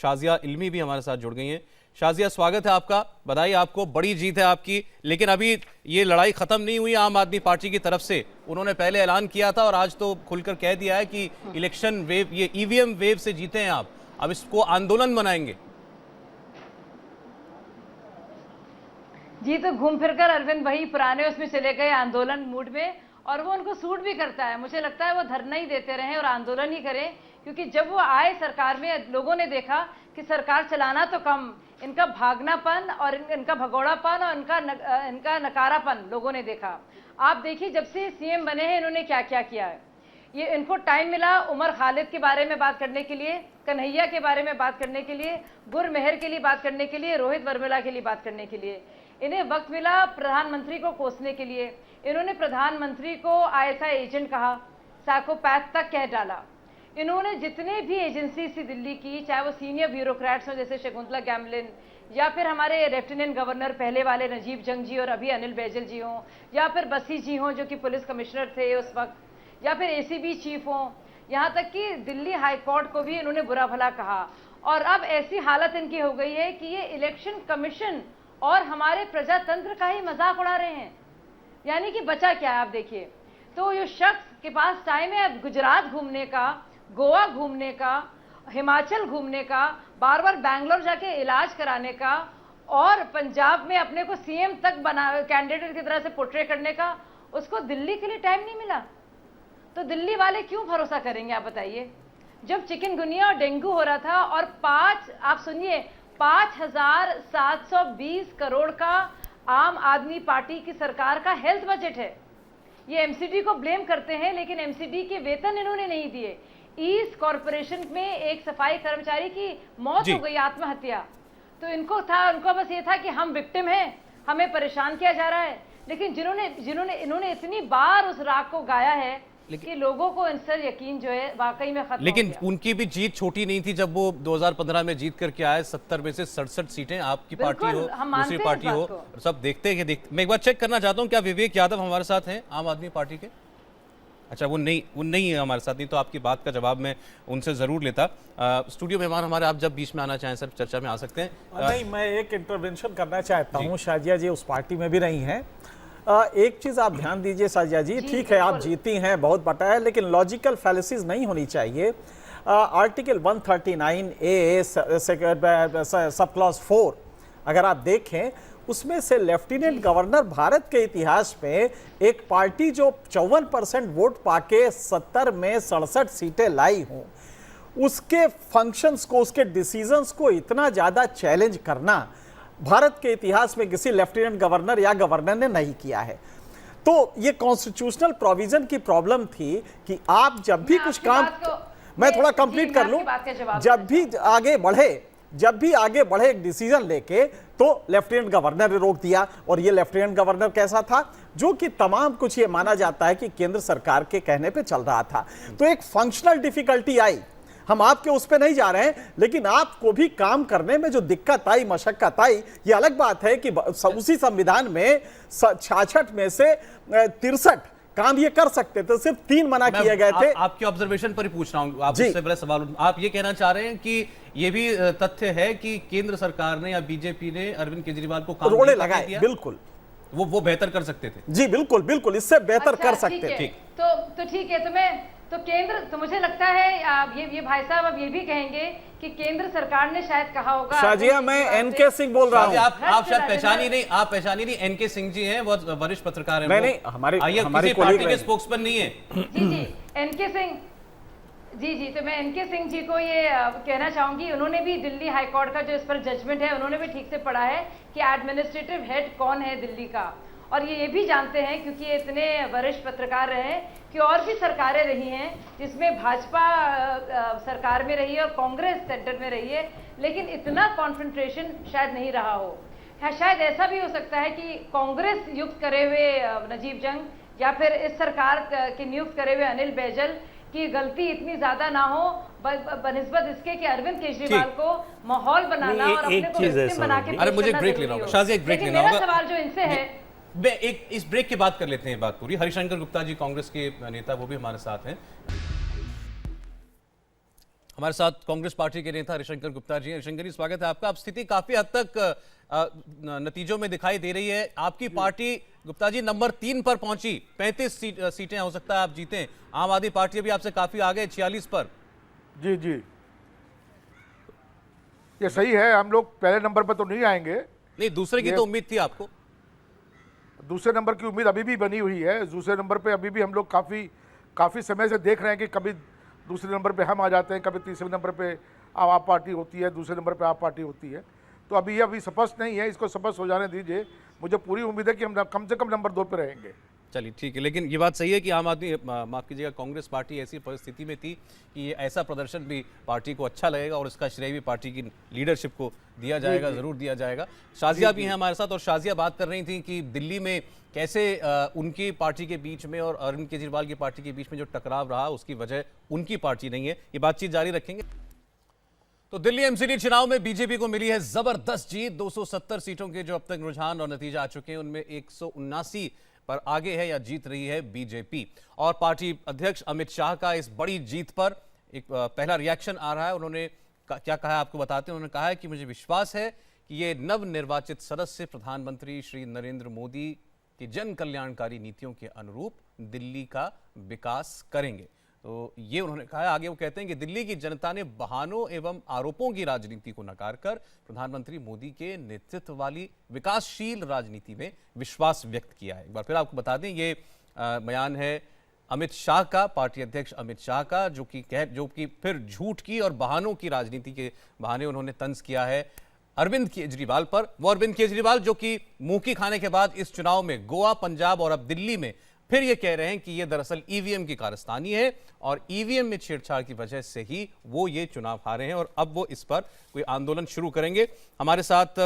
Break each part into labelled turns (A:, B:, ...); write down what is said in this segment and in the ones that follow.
A: शाजिया इल्मी भी हमारे साथ जुड़ गई हैं। शाजिया, स्वागत है आपका, बधाई आपको, बड़ी जीत है आपकी। लेकिन अभी ये लड़ाई खत्म नहीं हुई आम आदमी पार्टी की तरफ से। उन्होंने पहले ऐलान किया था और आज तो खुलकर कह दिया है कि इलेक्शन वेव, ये ईवीएम वेव से जीते हैं आप, अब इसको आंदोलन बनाएंगे।
B: जी, तो घूम फिरकर अरविंद वही पुराने उसमें चले गए, आंदोलन मूड में, और वो उनको सूट भी करता है। मुझे लगता है वो धरना ही देते रहे और आंदोलन ही करें, क्योंकि जब वो आए सरकार में, लोगों ने देखा कि सरकार चलाना तो कम, इनका भागनापन और इनका भगोड़ापन और इनका नकारापन लोगों ने देखा। आप देखिए, जब से सीएम बने हैं इन्होंने क्या क्या किया है। ये इनको टाइम मिला उमर खालिद के बारे में बात करने के लिए, कन्हैया के बारे में बात करने के लिए, गुरमेहर के लिए बात करने के लिए, रोहित वर्मिला के लिए बात करने के लिए। इन्हें वक्त मिला प्रधानमंत्री को कोसने के लिए। इन्होंने प्रधानमंत्री को आईएसआई एजेंट कहा, साइकोपैथ तक कह डाला। इन्होंने जितने भी एजेंसी सी दिल्ली की, चाहे वो सीनियर ब्यूरोक्रेट्स हों जैसे शकुंतला गैमलिन, या फिर हमारे लेफ्टिनेंट गवर्नर पहले वाले नजीब जंग जी और अभी अनिल बैजल जी हों, या फिर बसी जी हों जो कि पुलिस कमिश्नर थे उस वक्त, या फिर एसीबी चीफ हों, यहाँ तक कि दिल्ली हाई कोर्ट को भी इन्होंने बुरा भला कहा। और अब ऐसी हालत इनकी हो गई है कि ये इलेक्शन कमीशन और हमारे प्रजातंत्र का ही मजाक उड़ा रहे हैं। यानी कि बचा क्या है आप देखिए। तो ये शख्स के पास टाइम है अब गुजरात घूमने का, गोवा घूमने का, हिमाचल घूमने का, बार बार बैंगलोर जाके इलाज कराने का, और पंजाब में अपने को सीएम तक बना कैंडिडेट की तरह से पोर्ट्रे करने का। उसको दिल्ली के लिए टाइम नहीं मिला, तो दिल्ली वाले क्यों भरोसा करेंगे आप बताइए। जब चिकनगुनिया और डेंगू हो रहा था और आप सुनिए 5,720 करोड़ का आम आदमी पार्टी की सरकार का हेल्थ बजट है। ये एमसीडी को ब्लेम करते हैं, लेकिन एमसीडी के वेतन इन्होंने नहीं दिए। ईस्ट कॉरपोरेशन में एक सफाई कर्मचारी की मौत हो गई, आत्महत्या। तो इनको बस ये था कि हम विक्टिम हैं, हमें परेशान किया जा रहा है। लेकिन इन्होंने इतनी बार उस राग को गाया है कि लोगों को इनसे यकीन जो है वाकई में खत्म
A: लेकिन
B: हो गया।
A: उनकी भी जीत छोटी नहीं थी जब वो 2015 में जीत करके आए। 70 में से 67 सीटें, आपकी पार्टी हो दूसरी पार्टी हो, सब देखते हैं कि मैं एक बार चेक करना चाहता हूं क्या विवेक यादव हमारे साथ हैं आम आदमी पार्टी के। अच्छा, वो नहीं है हमारे साथ, नहीं तो आपकी बात का जवाब मैं उनसे जरूर लेता। स्टूडियो मेहमान हमारे, आप जब बीच में आना चाहें सर, चर्चा में आ सकते हैं।
C: नहीं, मैं एक इंटरवेंशन करना चाहता हूँ। शाजिया जी उस पार्टी में भी रही हैं। एक चीज आप ध्यान दीजिए शाजिया जी, ठीक है आप जीती हैं, बहुत बटा है, लेकिन लॉजिकल फैलेसीज नहीं होनी चाहिए। आर्टिकल 139A सब क्लॉज 4 अगर आप देखें, उसमें से लेफ्टिनेंट गवर्नर भारत के इतिहास में एक पार्टी जो 54% वोट पाके 70 में 67 सीटें लाई हों, उसके फंक्शंस को, उसके डिसीजंस को इतना ज्यादा चैलेंज करना भारत के इतिहास में किसी लेफ्टिनेंट गवर्नर या गवर्नर ने नहीं किया है। तो ये कॉन्स्टिट्यूशनल प्रोविजन की प्रॉब्लम थी कि आप जब भी कुछ काम, मैं थोड़ा कंप्लीट कर लूं, जब भी आगे बढ़े एक डिसीजन लेके, तो लेफ्टिनेंट गवर्नर ने रोक दिया। और ये लेफ्टिनेंट गवर्नर कैसा था, जो कि तमाम कुछ ये माना जाता है कि केंद्र सरकार के कहने पे चल रहा था। तो एक फंक्शनल डिफिकल्टी आई, हम आपके उस पे नहीं जा रहे हैं, लेकिन आपको भी काम करने में जो दिक्कत आई, मशक्कत आई, ये अलग बात है कि उसी संविधान में 66 में से 63 काम ये कर सकते थे, सिर्फ 3 मना किए गए थे।
A: आपके ऑब्जर्वेशन पर ही पूछ रहा हूं, आप उससे बड़ा सवाल। आप ये कहना चाह रहे हैं कि ये भी तथ्य है कि केंद्र सरकार ने या बीजेपी ने अरविंद केजरीवाल को काम
C: रोड़े लगाए, बिल्कुल
A: वो बेहतर कर सकते थे।
C: जी बिल्कुल, इससे बेहतर कर सकते थे।
B: तो ठीक है, तो केंद्र, तो मुझे लगता है ये भाई साहब अब ये भी कहेंगे कि केंद्र सरकार ने शायद कहा होगा।
C: शाजिया, मैं एनके सिंह बोल रहा हूँ।
A: आप शायद पहचानी नहीं, एनके सिंह जी हैं, बहुत वरिष्ठ पत्रकार हैं।
C: नहीं, हमारी
A: पार्टी के स्पोक्समैन नहीं है।
B: जी, एनके सिंह जी, तो मैं एनके सिंह जी को ये कहना चाहूंगी, उन्होंने भी दिल्ली हाईकोर्ट का जो इस पर जजमेंट है, उन्होंने भी ठीक से पढ़ा है कि एडमिनिस्ट्रेटिव हेड कौन है दिल्ली का। और ये भी जानते हैं, क्योंकि ये इतने वरिष्ठ पत्रकार रहे, कि और भी सरकारें रही हैं जिसमें भाजपा सरकार में रही है और कांग्रेस सेंटर में रही है, लेकिन इतना कॉन्सेंट्रेशन शायद नहीं रहा हो। शायद ऐसा भी हो सकता है कि कांग्रेस नियुक्त करे हुए नजीब जंग या फिर इस सरकार के नियुक्त करे हुए अनिल बैजल की गलती इतनी ज्यादा ना हो बनिस्बत इसके कि अरविंद केजरीवाल को माहौल बनाना और अपने को विक्टिम बना के।
A: अरे मुझे ब्रेक लेना होगा, शाजिया एक ब्रेक लेना होगा।
B: मेरा सवाल जो इनसे है,
A: इस ब्रेक के बाद कर लेते हैं बात पूरी। हरिशंकर गुप्ता जी कांग्रेस के नेता, वो भी हमारे साथ हैं। हमारे साथ कांग्रेस पार्टी के नेता हरिशंकर गुप्ता जी हैं। हरिशंकर जी, स्वागत है आपका। अब स्थिति काफी हद तक नतीजों में दिखाई दे रही है। आपकी पार्टी गुप्ता जी नंबर 3 पर पहुंची, 35 सीटें हो सकता है आप जीतें। आम आदमी पार्टी अभी आपसे काफी आगे, 46 पर।
D: जी जी, ये सही है। हम लोग पहले नंबर पर तो नहीं आएंगे।
A: नहीं, दूसरे की तो उम्मीद थी आपको।
D: दूसरे नंबर की उम्मीद अभी भी बनी हुई है। दूसरे नंबर पे अभी भी हम लोग काफी समय से देख रहे हैं कि कभी दूसरे नंबर पे हम आ जाते हैं, कभी तीसरे नंबर पे आप पार्टी होती है, दूसरे नंबर पे आप पार्टी होती है। तो अभी स्पष्ट नहीं है, इसको स्पष्ट हो जाने दीजिए। मुझे पूरी उम्मीद है कि हम कम से कम नंबर 2 पे रहेंगे।
A: चलिए ठीक है, लेकिन ये बात सही है कि आम आदमी, माफ कीजिएगा, कांग्रेस पार्टी ऐसी परिस्थिति में थी कि ये ऐसा प्रदर्शन भी पार्टी को अच्छा लगेगा और इसका श्रेय भी पार्टी की लीडरशिप को दिया जाएगा, जरूर दिया जाएगा। शाजिया भी हैं हमारे साथ, और शाजिया बात कर रही थी कि दिल्ली में कैसे उनकी पार्टी के बीच में और अरविंद केजरीवाल की पार्टी के बीच में जो टकराव रहा उसकी वजह उनकी पार्टी नहीं है। ये बातचीत जारी रखेंगे। तो दिल्ली एमसीडी चुनाव में बीजेपी को मिली है जबरदस्त जीत। 270 सीटों के जो अब तक रुझान और नतीजा आ चुके हैं उनमें 179 पर आगे है या जीत रही है बीजेपी। और पार्टी अध्यक्ष अमित शाह का इस बड़ी जीत पर एक पहला रिएक्शन आ रहा है। उन्होंने क्या कहा है आपको बताते हैं। उन्होंने कहा है कि मुझे विश्वास है कि ये नवनिर्वाचित सदस्य प्रधानमंत्री श्री नरेंद्र मोदी की जन कल्याणकारी नीतियों के अनुरूप दिल्ली का विकास करेंगे। तो ये उन्होंने कहा है। आगे वो कहते हैं कि दिल्ली की जनता ने बहानों एवं आरोपों की राजनीति को नकार कर प्रधानमंत्री मोदी के नेतृत्व वाली विकासशील राजनीति में विश्वास व्यक्त किया है। एक बार फिर आपको बता दें, ये बयान है अमित शाह का, पार्टी अध्यक्ष अमित शाह का, जो कि फिर झूठ की और बहानों की राजनीति के बहाने उन्होंने तंज किया है अरविंद केजरीवाल पर। वो अरविंद केजरीवाल जो कि मुंह की खाने के बाद इस चुनाव में गोवा, पंजाब और अब दिल्ली में फिर ये कह रहे हैं कि ये दरअसल ईवीएम की कारस्तानी है और ईवीएम में छेड़छाड़ की वजह से ही वो ये चुनाव हारे हैं और अब वो इस पर कोई आंदोलन शुरू करेंगे। हमारे साथ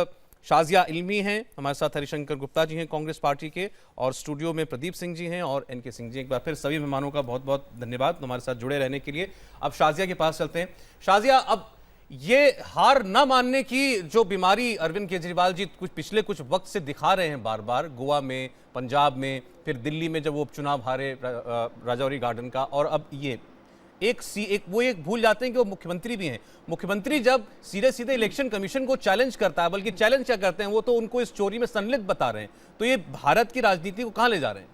A: शाजिया इल्मी हैं, हमारे साथ हरिशंकर गुप्ता जी हैं कांग्रेस पार्टी के, और स्टूडियो में प्रदीप सिंह जी हैं और एनके सिंह जी। एक बार फिर सभी मेहमानों का बहुत बहुत धन्यवाद हमारे साथ जुड़े रहने के लिए। अब शाजिया के पास चलते हैं। शाजिया, अब ये हार न मानने की जो बीमारी अरविंद केजरीवाल जी पिछले कुछ वक्त से दिखा रहे हैं, बार बार गोवा में, पंजाब में, फिर दिल्ली में जब वो उपचुनाव हारे राजौरी गार्डन का, और अब ये एक भूल जाते हैं कि वो मुख्यमंत्री भी हैं। मुख्यमंत्री जब सीधे सीधे इलेक्शन कमीशन को चैलेंज करता है, बल्कि चैलेंज क्या करते हैं, वो तो उनको इस चोरी में संलिप्त बता रहे हैं। तो ये भारत की राजनीति को कहां ले जा रहे हैं?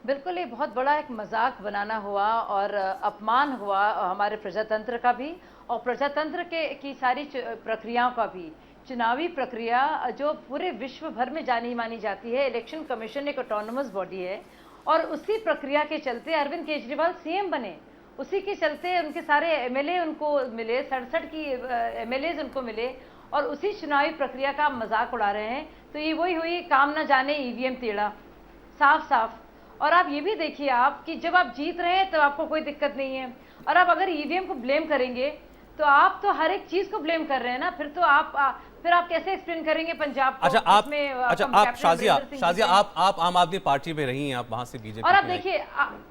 B: बिल्कुल, ये बहुत बड़ा एक मजाक बनाना हुआ और अपमान हुआ हमारे प्रजातंत्र का भी और प्रजातंत्र की सारी प्रक्रियाओं का भी। चुनावी प्रक्रिया जो पूरे विश्व भर में जानी मानी जाती है, इलेक्शन कमीशन एक ऑटोनोमस बॉडी है और उसी प्रक्रिया के चलते अरविंद केजरीवाल सीएम बने। उसी के चलते उनके सारे एमएलए उनको मिले, 67 की एमएलए उनको मिले और उसी चुनावी प्रक्रिया का मजाक उड़ा रहे हैं। तो ये वही हुई काम न जाने ईवीएम टेढ़ा, साफ साफ। और आप ये भी देखिए आप कि जब आप जीत रहे हैं तो आपको कोई दिक्कत नहीं है, और आप अगर ईवीएम को ब्लेम करेंगे तो आप तो हर एक चीज को ब्लेम कर रहे हैं ना। फिर आप कैसे एक्सप्लेन करेंगे पंजाब को?
A: आप शाजिया आप आम आदमी पार्टी में रही हैं, आप वहां से बीजेपी।
B: और आप देखिए,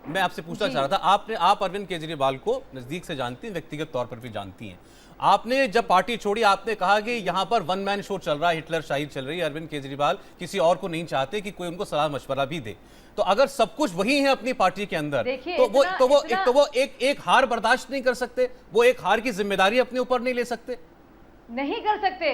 A: मैं आपसे पूछना चाह रहा था, आप अरविंद केजरीवाल को नजदीक से जानती हैं, व्यक्तिगत तौर पर भी जानती हैं। आपने जब पार्टी छोड़ी, आपने कहा कि यहाँ पर वन मैन शो चल रहा है, हिटलर शाही चल रही है, अरविंद केजरीवाल किसी और को नहीं चाहते कि कोई उनको सलाह मशवरा भी दे। तो अगर सब कुछ वही है अपनी पार्टी के अंदर, तो वो एक हार बर्दाश्त नहीं कर सकते, वो एक हार की जिम्मेदारी अपने ऊपर नहीं ले सकते?
B: नहीं कर सकते।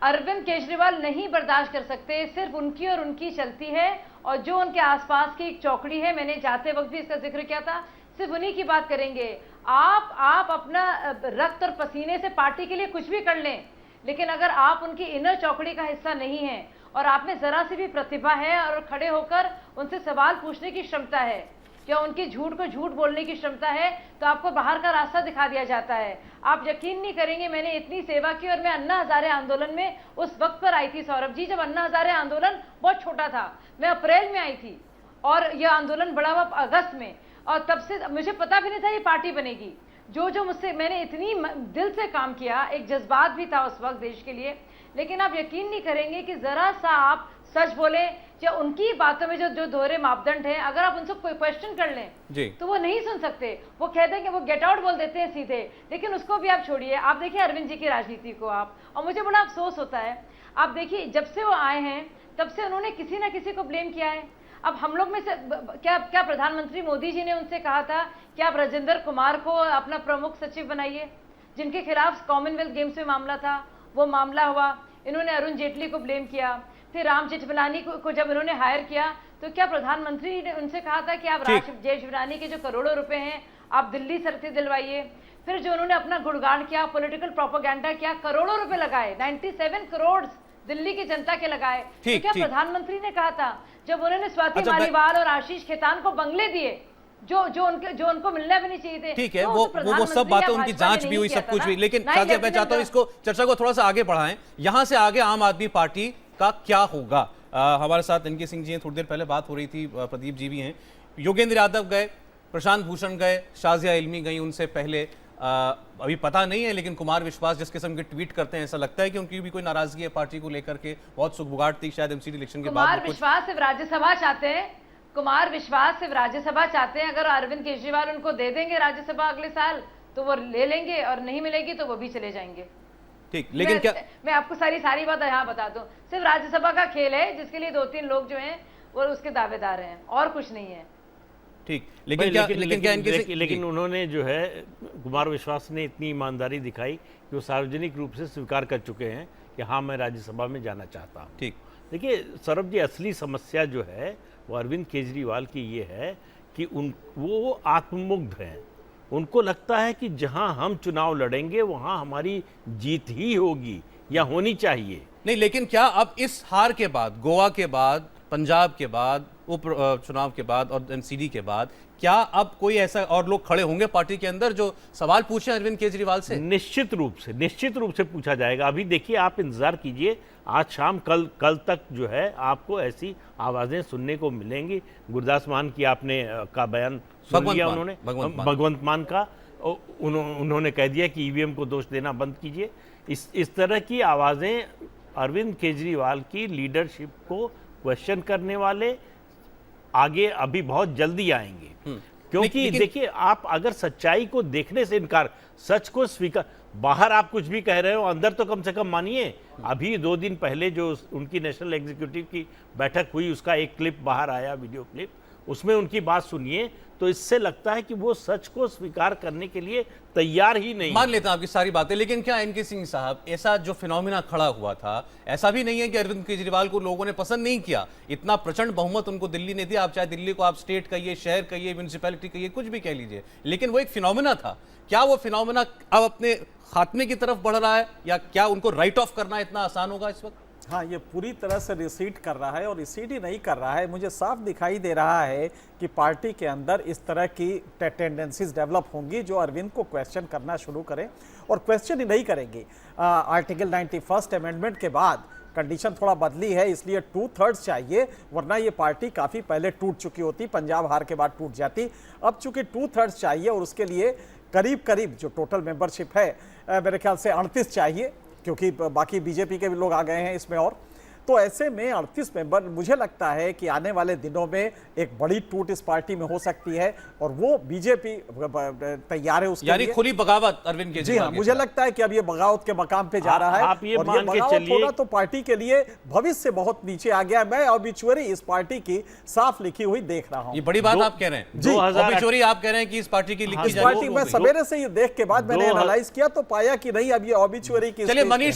B: अरविंद केजरीवाल नहीं बर्दाश्त कर सकते। सिर्फ उनकी और उनकी चलती है और जो उनके आसपास की एक चौकड़ी है, मैंने जाते वक्त भी इसका जिक्र किया था, सिर्फ उन्हीं की बात करेंगे। आप अपना रक्त और पसीने से पार्टी के लिए कुछ भी कर लें, लेकिन अगर आप उनकी इनर चौकड़ी का हिस्सा नहीं है और आप में जरा सी भी प्रतिभा है और खड़े होकर उनसे सवाल पूछने की क्षमता है या उनकी झूठ को झूठ बोलने की क्षमता है, तो आपको बाहर का रास्ता दिखा दिया जाता है। आप यकीन नहीं करेंगे, मैंने इतनी सेवा की और मैं अन्ना हजारे आंदोलन में उस वक्त पर आई थी सौरभ जी, जब अन्ना हजारे आंदोलन बहुत छोटा था। मैं अप्रैल में आई थी और यह आंदोलन बड़ा हुआ अगस्त में, और तब से मुझे पता भी नहीं था ये पार्टी बनेगी। जो मुझसे मैंने इतनी दिल से काम किया, एक जज्बात भी था उस वक्त देश के लिए। लेकिन आप यकीन नहीं करेंगे कि जरा सा आप सच बोले या उनकी बातों में जो दोहरे मापदंड हैं, अगर आप उनसे कोई क्वेश्चन कर लें तो वो नहीं सुन सकते। वो कहते हैं कि वो गेट आउट बोल देते हैं सीधे। लेकिन उसको भी आप छोड़िए, आप देखिए अरविंद जी की राजनीति को आप, और मुझे बड़ा अफसोस होता है। आप देखिए, जब से वो आए हैं तब से उन्होंने किसी ना किसी को ब्लेम किया है। अब हम लोग में से क्या प्रधानमंत्री मोदी जी ने उनसे कहा था कि आप राजेंद्र कुमार को अपना प्रमुख सचिव बनाइए, जिनके खिलाफ कॉमनवेल्थ गेम्स में मामला था, वो मामला हुआ, इन्होंने अरुण जेटली को ब्लेम किया। फिर राम जेठमलानी को जब इन्होंने हायर किया तो क्या प्रधानमंत्री ने उनसे कहा था कि आप जेठमलानी के जो करोड़ों रुपए हैं आप दिल्ली सर से दिलवाइए? फिर जो उन्होंने अपना गुणगान किया, पॉलिटिकल प्रोपेगेंडा किया, करोड़ों रुपए लगाए, 97 करोड़ दिल्ली की जनता के लगाए, तो क्या प्रधानमंत्री ने कहा था जब उन्होंने स्वाति मालीवाल और आशीष खेतान को बंगले दिए जो उनको मिलना भी नहीं चाहिए थे?
A: ठीक है, वो सब बातें, उनकी जांच भी हुई, सब कुछ भी, लेकिन शाजिया मैं चाहता हूं इसको चर्चा को थोड़ा सा आगे बढ़ाएं। यहां से आगे आम आदमी पार्टी का क्या होगा? हमारे साथ एनके सिंह जी हैं, थोड़ी देर पहले बात हो रही थी, प्रदीप जी भी हैं, योगेंद्र यादव गए, प्रशांत भूषण गए, शाजिया इल्मी गई उनसे पहले, अभी पता नहीं है, लेकिन कुमार विश्वास जिस किस्म के ट्वीट करते हैं ऐसा लगता है कि उनकी भी कोई नाराजगी है पार्टी को लेकर के, बहुत सुखबुगाहट थी शायद एमसीडी इलेक्शन के बाद।
B: कुमार विश्वास सिर्फ राज्यसभा चाहते हैं, कुमार विश्वास सिर्फ राज्यसभा चाहते हैं। अगर अरविंद केजरीवाल उनको दे देंगे राज्यसभा अगले साल तो वो ले लेंगे, और नहीं मिलेगी तो वो भी चले जाएंगे।
A: ठीक, लेकिन क्या
B: मैं आपको सारी बात यहाँ बता दूं, सिर्फ राज्यसभा का खेल है जिसके लिए 2-3 लोग जो हैं वो उसके दावेदार हैं, और कुछ नहीं है।
A: ठीक, लेकिन
E: उन्होंने जो है, कुमार विश्वास ने इतनी ईमानदारी दिखाई कि वो सार्वजनिक रूप से स्वीकार कर चुके हैं कि हाँ मैं राज्यसभा में जाना चाहता हूँ।
A: ठीक,
E: देखिए सौरभ जी, असली समस्या जो है वो अरविंद केजरीवाल की ये है कि वो आत्ममुग्ध हैं। उनको लगता है कि जहां हम चुनाव लड़ेंगे वहां हमारी जीत ही होगी या होनी चाहिए।
A: नहीं, लेकिन क्या अब इस हार के बाद, गोवा के बाद, पंजाब के बाद, उप चुनाव के बाद और एमसीडी के बाद, क्या अब कोई ऐसा और लोग खड़े होंगे पार्टी के अंदर जो सवाल पूछे अरविंद केजरीवाल से?
E: निश्चित रूप से पूछा जाएगा। अभी देखिए, आप इंतजार कीजिए, आज शाम कल तक जो है आपको ऐसी आवाजें सुनने को मिलेंगी। गुरदास मान की आपने का बयान सुन लिया, उन्होंने भगवंत मान का उन्होंने कह दिया कि ईवीएम को दोष देना बंद कीजिए। इस तरह की आवाजें अरविंद केजरीवाल की लीडरशिप को क्वेश्चन करने वाले आगे अभी बहुत जल्दी आएंगे। क्योंकि देखिए, आप अगर सच्चाई को देखने से इनकार, सच को स्वीकार, बाहर आप कुछ भी कह रहे हो, अंदर तो कम से कम मानिए। अभी 2 दिन पहले जो उनकी नेशनल एग्जीक्यूटिव की बैठक हुई, उसका एक क्लिप बाहर आया, वीडियो क्लिप, उसमें उनकी बात सुनिए तो इससे लगता है कि वो सच को स्वीकार करने के लिए तैयार ही नहीं।
A: मान लेता हूं आपकी सारी बातें, लेकिन क्या एनके सिंह साहब, ऐसा जो फिनोमिना खड़ा हुआ था, ऐसा भी नहीं है कि अरविंद केजरीवाल को लोगों ने पसंद नहीं किया? इतना प्रचंड बहुमत उनको दिल्ली ने दिया। आप चाहे दिल्ली को आप स्टेट कहिए, शहर कहिए, म्यूनिसिपैलिटी कहिए, कुछ भी कह लीजिए, लेकिन वो एक फिनोमिना था। क्या वो फिनोमिना अब अपने खात्मे की तरफ बढ़ रहा है, या क्या उनको राइट ऑफ करना इतना आसान होगा इस वक्त?
C: हाँ, ये पूरी तरह से रिसीड कर रहा है, और रिसीड ही नहीं कर रहा है, मुझे साफ दिखाई दे रहा है कि पार्टी के अंदर इस तरह की टेंडेंसीज डेवलप होंगी जो अरविंद को क्वेश्चन करना शुरू करें, और क्वेश्चन ही नहीं करेंगे। आर्टिकल 91 अमेंडमेंट के बाद कंडीशन थोड़ा बदली है, इसलिए 2/3 चाहिए, वरना ये पार्टी काफ़ी पहले टूट चुकी होती, पंजाब हार के बाद टूट जाती। अब चूंकि 2/3 चाहिए, और उसके लिए करीब जो टोटल मेंबरशिप है मेरे ख्याल से 38 चाहिए, क्योंकि बाकी बीजेपी के भी लोग आ गए हैं इसमें, और तो ऐसे में 38 मेंबर, मुझे लगता है कि आने वाले दिनों में एक बड़ी टूट इस पार्टी में हो सकती है, और वो बीजेपी तैयार है उसके लिए।
A: यानी खुली बगावत अरविंद केजरीवाल।
C: जी हाँ, मुझे लगता है कि अब ये बगावत के मकाम पे जा रहा है,
E: आप ये
C: और
E: मान के चलिए
C: होगा तो पार्टी के लिए भविष्य बहुत नीचे आ गया। मैं ऑबिचुअरी इस पार्टी की साफ लिखी हुई देख रहा हूँ।
A: ये बड़ी बात आप कह रहे हैं जी, ऑबिचुअरी आप कह रहे हैं कि इस पार्टी की लिखी
C: जाएगी। मैं सवेरे से ये देख के बाद मैंने एनालाइज किया तो पाया कि नहीं, अब ये ऑबिचुअरी की।
A: चलिए मनीष